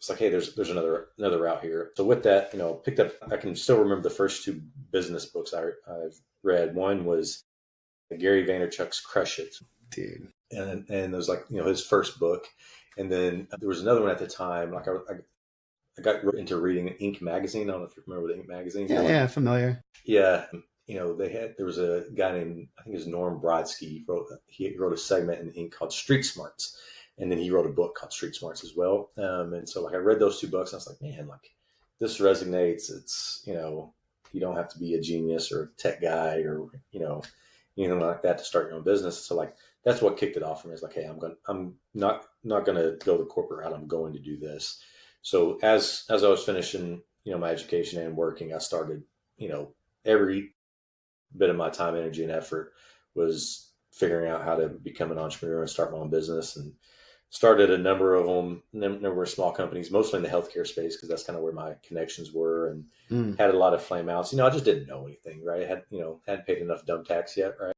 it's like, hey, there's another route here. So with that, picked up. I can still remember the first two business books I've read. One was Gary Vaynerchuk's Crush It, Dude. and it was like his first book. And then there was another one at the time. Like I got into reading Inc. magazine. I don't know if you remember the Inc. magazine. Yeah, familiar. Yeah, there was a guy named, I think it was Norm Brodsky. He wrote a segment in Inc. called Street Smarts, and then he wrote a book called Street Smarts as well. And so like I read those two books, and I was like, man, like this resonates. It's you don't have to be a genius or a tech guy or anything like that to start your own business. So like that's what kicked it off for me. It's like, hey, I'm not gonna go the corporate route. I'm going to do this. So as I was finishing my education and working, I started every bit of my time, energy, and effort was figuring out how to become an entrepreneur and start my own business, and started a number of them, number of small companies, mostly in the healthcare space, because that's kind of where my connections were, and had a lot of flame outs. I just didn't know anything, right? I hadn't paid enough dumb tax yet, right?